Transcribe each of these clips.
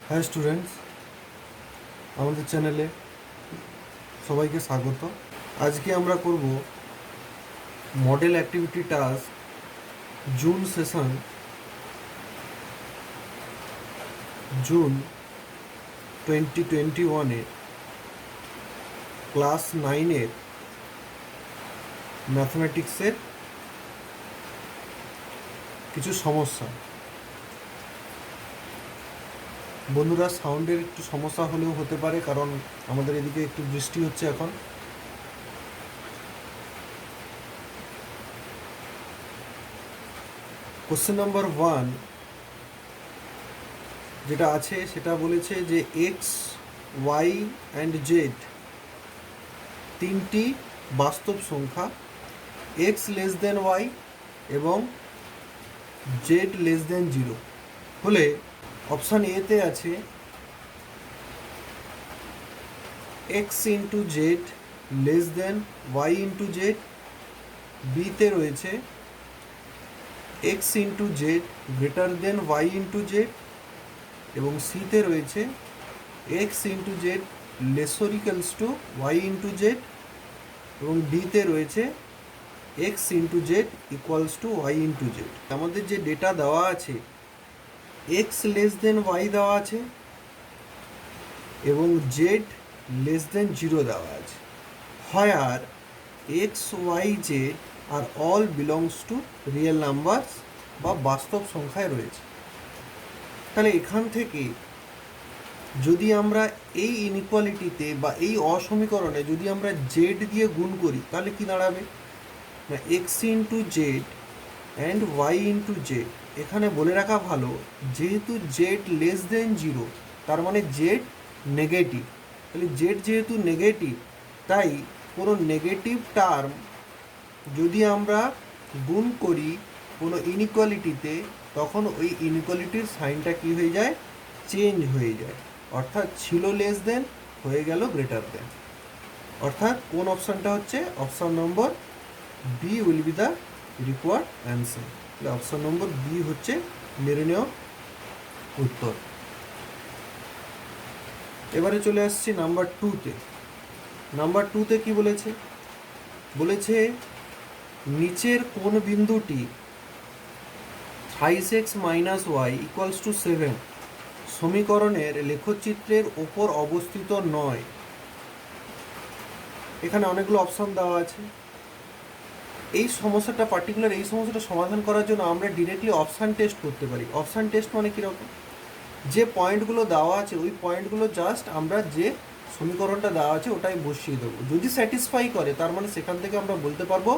High students, আমাদের চ্যানেলে সবাইকে স্বাগত। আজকে আমরা করব model activity task June session, June 2021-এর ক্লাস 9-এর ম্যাথমেটিক্সের কিছু সমস্যা। বন্ধুরা, সাউন্ডের একটু সমস্যা হলেও হতে পারে, কারণ আমাদের এদিকে একটু বৃষ্টি হচ্ছে এখন। কোশ্চেন নাম্বার 1 যেটা আছে সেটা বলেছে যে এক্স, ওয়াই অ্যান্ড জেড তিনটি বাস্তব সংখ্যা, এক্স লেস দেন ওয়াই এবং জেড লেস দেন 0 হলে অপশান এতে আছে x into z less than y into z, বিতে রয়েছে x into z greater than y into z এবং সিতে রয়েছে x into z lesser equals to y into z এবং ডিতে রয়েছে x into z equals to y into z. আমাদের যে ডেটা দেওয়া আছে এক্স লেস দেন ওয়াই দেওয়া আছে এবং জেড লেস দেন 0 দেওয়া আছে, where X Y Z are all belongs to real numbers বা বাস্তব সংখ্যায় রয়েছে। তাহলে এখান থেকে যদি আমরা এই ইনইকুয়ালিটিতে বা এই অসমীকরণে যদি আমরা জেড দিয়ে গুণ করি তাহলে কি দাঁড়াবে না, x into z and y into z. এখানে বলে রাখা ভালো, যেহেতু জেড লেস দেন 0 তার মানে জেড নেগেটিভ। তাহলে জেড যেহেতু নেগেটিভ, তাই কোনো নেগেটিভ টার্ম যদি আমরা গুণ করি কোনো ইনইকুয়ালিটিতে, তখন ওই ইনইকুয়ালিটির সাইনটা কী হয়ে যায়, চেঞ্জ হয়ে যায়। অর্থাৎ ছিল লেস দেন হয়ে গেল গ্রেটার দেন। অর্থাৎ কোন অপশানটা হচ্ছে option number b will be the required answer. তাহলে অপশান নম্বর বি হচ্ছে নির্ণয় উত্তর। এবারে চলে আসছি নাম্বার 2-তে। নাম্বার 2-তে কি বলেছে, বলেছে নিচের কোন বিন্দুটি 5x minus y equals to 7 সমীকরণের লেখচিত্রের ওপর অবস্থিত নয়। এখানে অনেকগুলো অপশান দেওয়া আছে। এই সমস্যাটা পার্টিকুলার এই সমস্যাটা সমাধান করার জন্য আমরা ডিরেক্টলি অপশান টেস্ট করতে পারি। অপশান টেস্ট মানে কীরকম, যে পয়েন্টগুলো দেওয়া আছে ওই পয়েন্টগুলো জাস্ট আমরা যে সমীকরণটা দেওয়া আছে ওটাই বসিয়ে দেবো। যদি স্যাটিসফাই করে তার মানে সেখান থেকে আমরা বলতে পারবো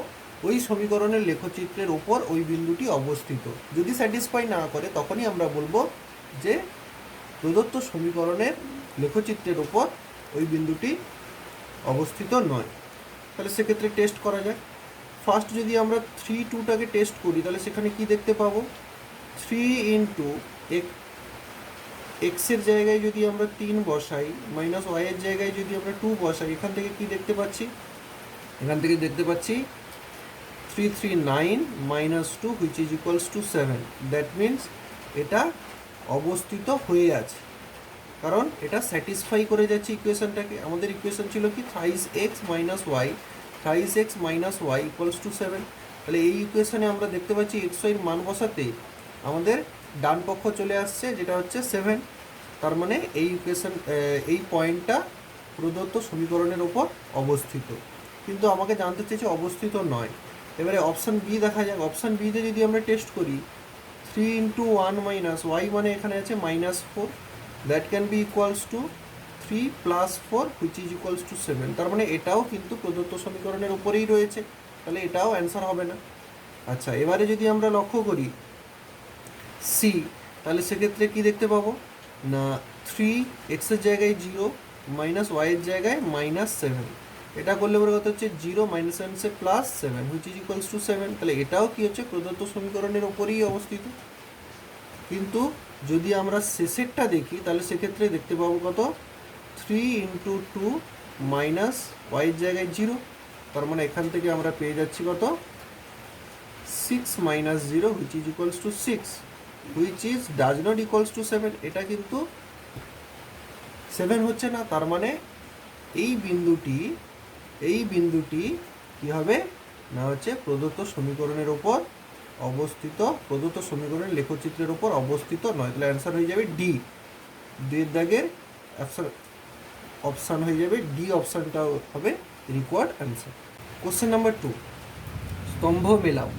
ওই সমীকরণের লেখচিত্রের ওপর ওই বিন্দুটি অবস্থিত। যদি স্যাটিসফাই না করে তখনই আমরা বলবো যে প্রদত্ত সমীকরণের লেখচিত্রের ওপর ওই বিন্দুটি অবস্থিত নয়। তাহলে সেক্ষেত্রে টেস্ট করা যায়। ফার্স্ট যদি আমরা 3-2টাকে টেস্ট করি তাহলে সেখানে কি দেখতে পাবো, 3 ইন্টু এক্সের জায়গায় যদি আমরা 3 বসাই মাইনাস ওয়াইয়ের জায়গায় যদি আমরা 2 বসাই, এখান থেকে কি দেখতে পাচ্ছি, এখান থেকে দেখতে পাচ্ছি 3 3 9 minus 2 which is equals to 7। That means এটা অবস্থিত হয়ে আছে, কারণ এটা স্যাটিসফাই করে যাচ্ছে ইকুয়েশনটাকে। আমাদের ইকুয়েশন ছিল কি, thrice x minus y equals to 7। তাহলে এই ইকুয়েশনে আমরা দেখতে পাচ্ছি এক্স ওয়াইয়ের মান বসাতে আমাদের ডান পক্ষ চলে আসছে, যেটা হচ্ছে 7। তার মানে এই ইকুয়েশন এই পয়েন্টটা প্রদত্ত সমীকরণের ওপর অবস্থিত, কিন্তু আমাকে জানতে চেয়েছে অবস্থিত নয়। এবারে অপশান বি দেখা যাক। অপশান বিতে যদি আমরা টেস্ট করি 3 ইন্টু 1 মাইনাস ওয়াই মানে এখানে আছে -4, that can be equals two 3 plus 4 which is equals to 7। তার মানে এটাও কিন্তু প্রদত্ত সমীকরণের উপরেই রয়েছে, তাহলে এটাও অ্যান্সার হবে না। আচ্ছা, এবারে যদি আমরা লক্ষ্য করি সি, তাহলে সেক্ষেত্রে কি দেখতে পাবো না, 3 এক্সের জায়গায় 0 মাইনাস ওয়াইয়ের জায়গায় -7। এটা করলে পরে কত হচ্ছে 0 minus 7 plus 7 which is equals to 7। তাহলে এটাও কি হচ্ছে প্রদত্ত সমীকরণের ওপরেই অবস্থিত। কিন্তু যদি আমরা শেষেরটা দেখি তাহলে সেক্ষেত্রে দেখতে পাবো কত, 3 ইন্টু 2 মাইনাস ওয়াইয়ের জায়গায় 0। তার মানে এখান থেকে আমরা পেয়ে যাচ্ছি কত, 6 minus 0 which is equals to 6, which is does not equals to 7। এটা কিন্তু 7 হচ্ছে না, তার মানে এই বিন্দুটি কি হবে না হচ্ছে প্রদত্ত সমীকরণের উপর অবস্থিত, প্রদত্ত সমীকরণের লেখচিত্রের উপর অবস্থিত নয়। তাহলে অ্যান্সার হয়ে যাবে ডি, দুইয়ের দাগের অপশান হয়ে যাবে ডি, অপশানটা হবে রিকোয়ার্ড অ্যান্সার। কোশ্চেন নাম্বার 2, স্তম্ভ মেলাও।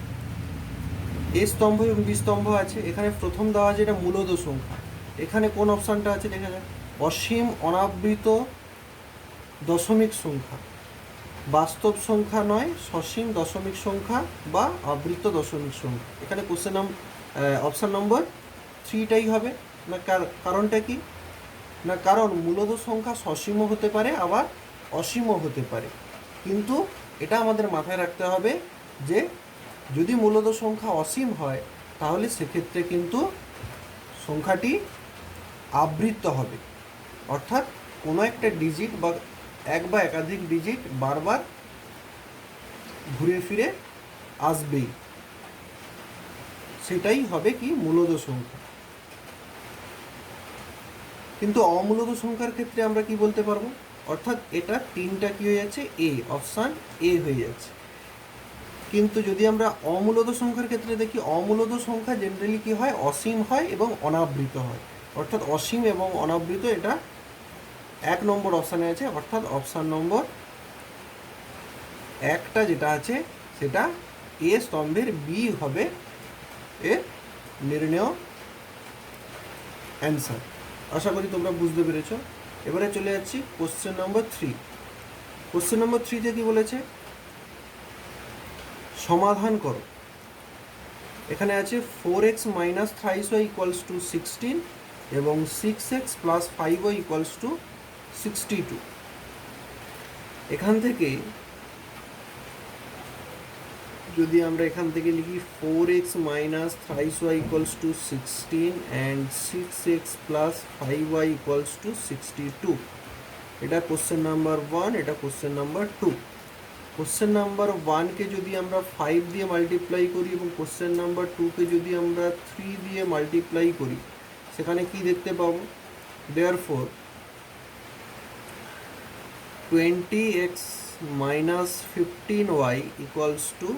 এ স্তম্ভ এবং বি স্তম্ভ আছে, এখানে প্রথম দেওয়া আছে এটা মূলদ সংখ্যা। এখানে কোন অপশানটা আছে দেখা যায়, অসীম অনাবৃত দশমিক সংখ্যা, বাস্তব সংখ্যা নয়, সসীম দশমিক সংখ্যা বা আবৃত দশমিক সংখ্যা। এখানে কোশ্চেন অপশান নম্বর 3টাই হবে না। কারণটা কি না, কারণ মূলদ সংখ্যা সসীমও হতে পারে আবার অসীমও হতে পারে, কিন্তু এটা আমাদের মাথায় রাখতে হবে যে যদি মূলদ সংখ্যা অসীম হয় তাহলে সেক্ষেত্রে কিন্তু সংখ্যাটি আবৃত হবে, অর্থাৎ কোনো একটা ডিজিট বা এক বা একাধিক ডিজিট বারবার ঘুরে ফিরে আসবেই, সেটাই হবে কি মূলদ সংখ্যা। কিন্তু অমূলদ সংখ্যার ক্ষেত্রে আমরা কি বলতে পারবো, অর্থাৎ এটা 3টা কি হয়ে যাচ্ছে, এ, অপশান এ হয়ে যাচ্ছে। কিন্তু যদি আমরা অমূলদ সংখ্যার ক্ষেত্রে দেখি, অমূলদ সংখ্যা জেনারেলি কি হয়, অসীম হয় এবং অনাবৃত হয়, অর্থাৎ অসীম এবং অনাবৃত এটা 1 নম্বর অপশানে আছে, অর্থাৎ অপশান নম্বর 1টা যেটা আছে সেটা এ স্তম্ভের বি হবে এর নির্ণেয় অ্যান্সার। আশা করি তোমরা বুঝতে পেরেছো। এবারে চলে যাচ্ছি কোশ্চেন নম্বর 3। কোশ্চেন নম্বর 3তে কি বলেছে, সমাধান করো। এখানে আছে 4x minus thrice y equals to 16 এবং 6x plus 5y equals to 62। এখান থেকে যদি আমরা এখান থেকে লিখি 4x minus thrice y equals to 16 and 6x plus 5y equals to 62, এটা কোশ্চেন নাম্বার 1, এটা কোশ্চেন নাম্বার 2। কোশ্চেন নাম্বার 1কে যদি আমরা 5 দিয়ে মাল্টিপ্লাই করি এবং কোশ্চেন নাম্বার 2কে যদি আমরা 3 দিয়ে মাল্টিপ্লাই করি, সেখানে কি দেখতে পাবো, therefore 20x minus 15y equals to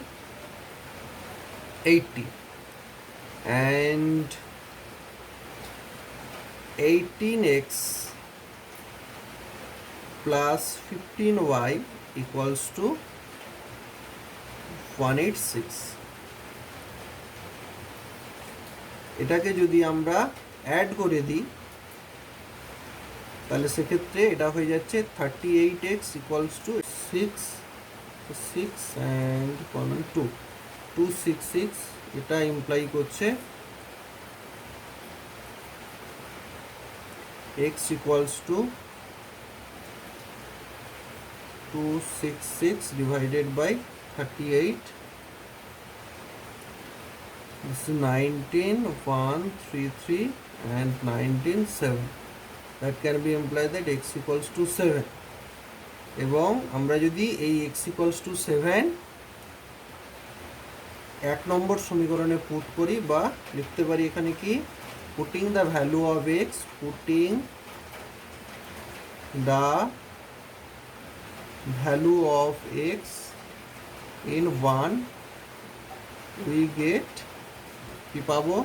80 and 18x plus 15y equals to 186। এটাকে যদি আমরা অ্যাড করে দিই তাহলে সেক্ষেত্রে এটা হয়ে যাচ্ছে 38x ইকুয়ালস টু 6 অ্যান্ড 266, এটা ইমপ্লাই করছে x equals to 266 divided by 38, this is 19,133 and 19,7, that can be implied that x equals to 7। এবং আমরা যদি এই x equals to 7 1 নম্বর সমীকরণে পুট করি বা লিখতে পারি এখানে কি, putting the value of x, putting the value of x in 1, we get কি পাবো,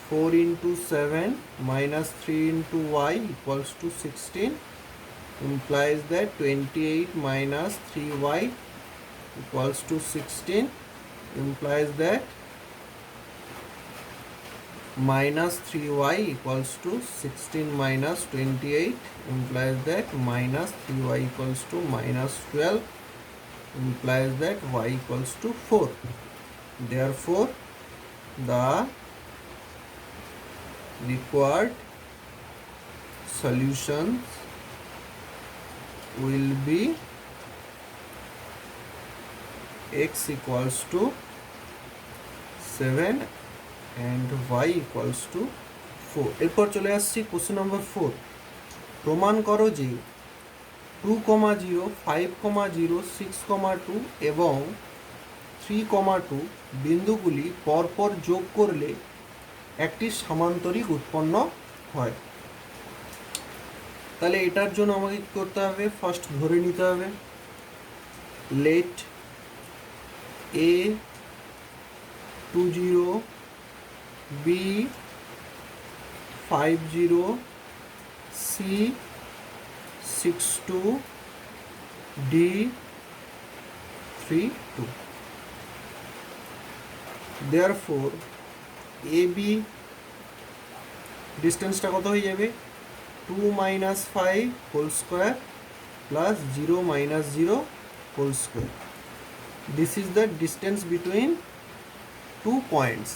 4 into 7 minus 3 into y equals to 16, implies that 28 minus 3y equals to 16, implies that minus 3y equals to 16 minus 28, implies that minus 3y equals to minus 12, implies that y equals to 4. Therefore, the required solutions will be x equals to 7 and y equals to 4। এরপর চলে আসছি question number 4। প্রমাণ করো যে 2,0, 5,0, 6,2 এবং 3,2 বিন্দুগুলি পরপর যোগ করলে একটি সামান্তরিক উৎপন্ন হয়। তাহলে এটার জন্য আমাকে কী করতে হবে, ফার্স্ট ধরে নিতে হবে let a 20 b 50 c 62 d 32। therefore a b ডিস্টেন্সটা কত হয়ে যাবে, 2 - 5 whole square plus 0 - 0 whole square. This is the distance between two points,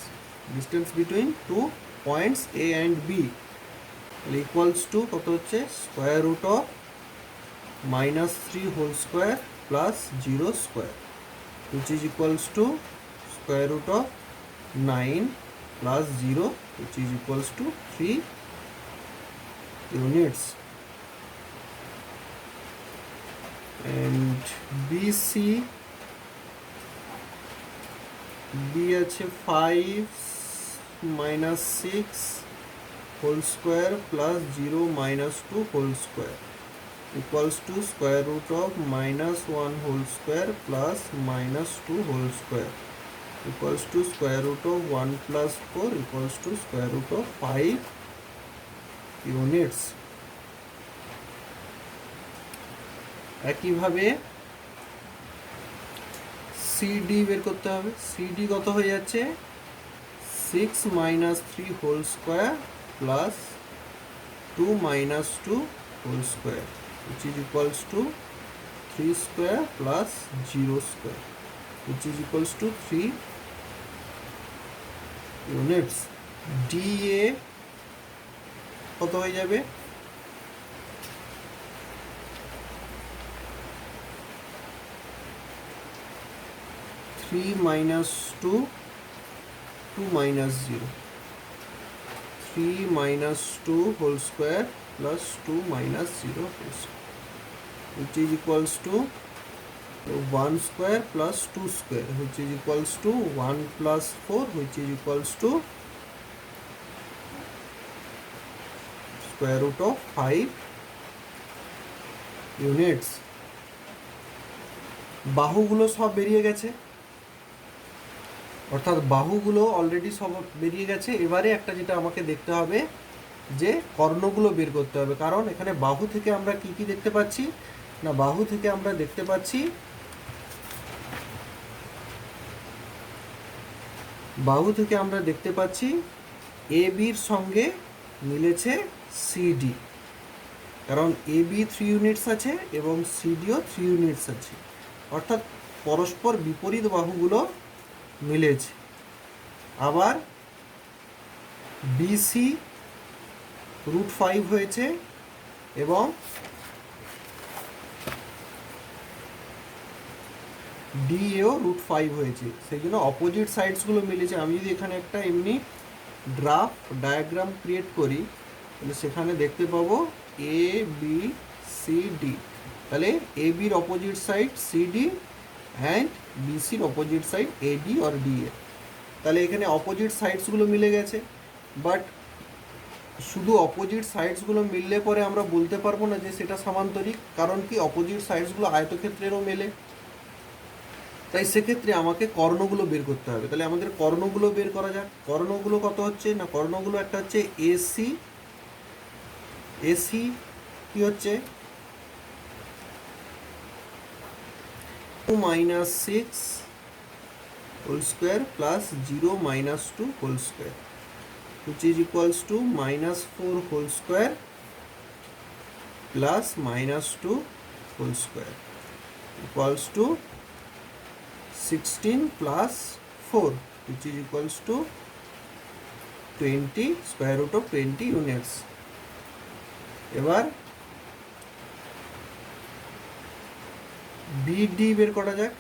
distance between two points a and b. Equals to কত হচ্ছে, square root of -3 whole square plus 0 square, which is equals to square root of 9 plus 0, which is equals to 3 units। and BC B আছে 5 - 6 whole square plus 0 - 2 whole square equals to square root of -1 whole square plus -2 whole square equals to square root of 1 plus 4 equals to square root of 5 units। একইভাবে CD বের করতে হবে। CD কত হয়ে যাচ্ছে, 6 - 3 whole square plus 2 - 2 whole square, which is equals to 3 square plus 0 square, which is equals to 3 units। DA কত হয়ে যাবে, 3 - 2 2 - 0 3 - 2 whole square plus 2 - 0 whole square, which is equals to 1 square plus 2 square, which is equals to 1 plus 4, which is equals to square root of 5 units। বাহুগুলো সব বেরিয়ে গেছে, অর্থাৎ বাহুগুলো already সব বেরিয়ে গেছে। এবারে একটা যেটা আমাকে দেখতে হবে যে কর্ণগুলো বের করতে হবে, কারণ এখানে বাহু থেকে আমরা কি কি দেখতে পাচ্ছি না, বাহু থেকে আমরা দেখতে পাচ্ছি এ বির সঙ্গে মিলেছে সিডি, কারণ এ বি 3 ইউনিটস আছে এবং সিডিও 3 ইউনিটস আছে, অর্থাৎ পরস্পর বিপরীত বাহুগুলো মিলেছে। আবার বিসি √5 হয়েছে এবং ডিএও √5 হয়েছে, সেই জন্য অপোজিট সাইডসগুলো মিলেছে। আমি যদি এখানে একটা এমনি গ্রাফ ডায়াগ্রাম ক্রিয়েট করি, তাহলে সেখানে দেখতে পাবো এ বি সি ডি, তাহলে এ বির অপোজিট সাইড সিডি অ্যান্ড বিসির opposite side AD or DA. তাহলে এখানে অপোজিট সাইডসগুলো মিলে গেছে, বাট শুধু অপোজিট সাইডসগুলো মিললে পরে আমরা বলতে পারবো না যে সেটা সমান্তরিক, কারণ কি অপোজিট সাইডসগুলো আয়তক্ষেত্রেরও মেলে। তাই সেক্ষেত্রে আমাকে কর্ণগুলো বের করতে হবে। তাহলে আমাদের কর্ণগুলো বের করা যাক। কর্ণগুলো কত হচ্ছে না, কর্ণগুলো একটা হচ্ছে এসি, এসি কি হচ্ছে 2 - 6 whole square plus 0 - 2 whole square, which is equals to -4 whole square plus -2 whole square equals to 16 plus 4, which is equals to 20 square root of 20 units। এবার বিডি বের করা যাক।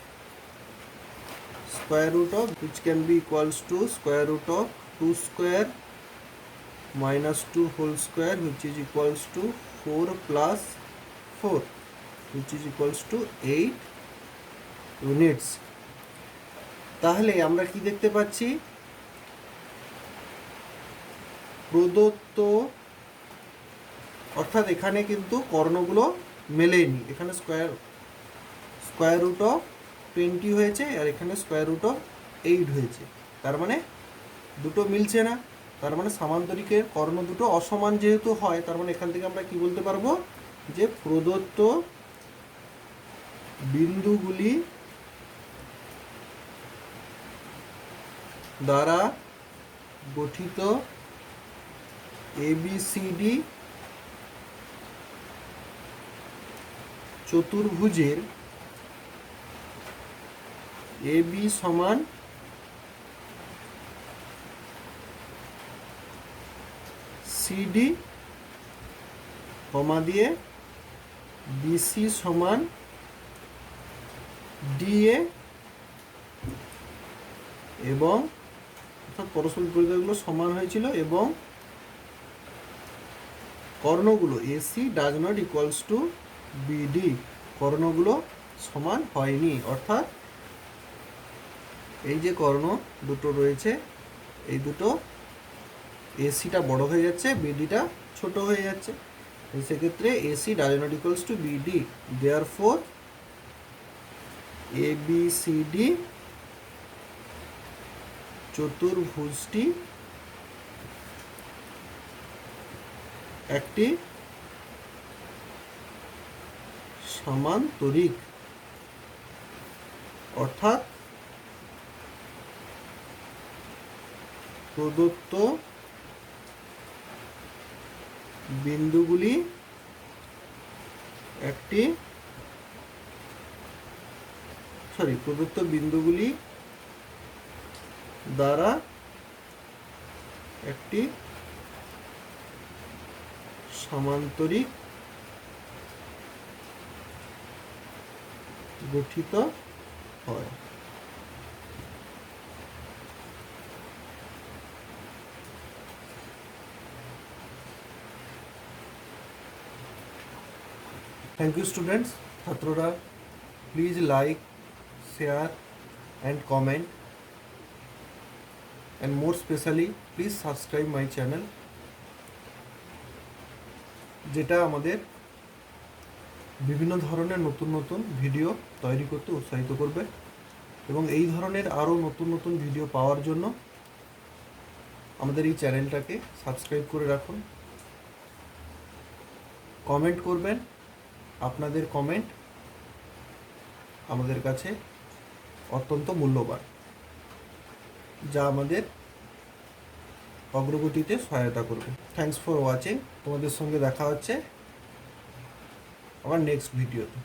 square root of which can be equals to square root of 2 square -2 whole square, which is equals to 4 plus 4, which is equals to 8 units। তাহলে আমরা কি দেখতে পাচ্ছি, প্রদত্ত অর্থাৎ এখানে কিন্তু কর্ণগুলো মেলেনি, এখানে স্কোয়ার রুট অফ 20 হয়েছে আর এখানে স্কোয়ার রুট অফ 8 হয়েছে, তার মানে দুটো মিলছে না। তার মানে সামান্তরিকের কর্ণ দুটো অসমান যেহেতু হয়, তার মানে এখান থেকে আমরা কি বলতে পারবো যে প্রদত্ত বিন্দুগুলি দ্বারা গঠিত ABCD চতুর্ভুজের AB সমান CD কমা দিয়ে BC সমান DA এবং অর্থাৎ পরস্পর বিপরীতগুলো সমান হয়েছিল এবং কর্ণগুলো AC does not equals to BD, কর্ণগুলো সমান হয়নি। অর্থাৎ এই যে কর্ণ দুটো রয়েছে এই দুটো ACটা বড় হয়ে যাচ্ছে, BDটা ছোট হয়ে যাচ্ছে, সেক্ষেত্রে AC does not equals to BD, therefore ABCD চতুর্ভুজটি একটি সমান্তরিক। অর্থাৎ প্রদত্ত বিন্দুগুলি দ্বারা একটি সমান্তরিক গঠিত হয়। Thank you students. ছাত্ররা please like, share and comment, and more specially please subscribe my channel, যেটা আমাদের বিভিন্ন ধরনের নতুন নতুন ভিডিও তৈরি করতে উৎসাহিত করবে। এবং এই ধরনের আরও নতুন নতুন ভিডিও পাওয়ার জন্য আমাদের এই চ্যানেলটাকে সাবস্ক্রাইব করে রাখুন। কমেন্ট করবেন, আপনাদের কমেন্ট আমাদের কাছে অত্যন্ত মূল্যবান, যা আমাদের অগ্রগতিতে সহায়তা করবে। Thanks for watching. তোমাদের সঙ্গে দেখা হচ্ছে আমার নেক্সট ভিডিওতে।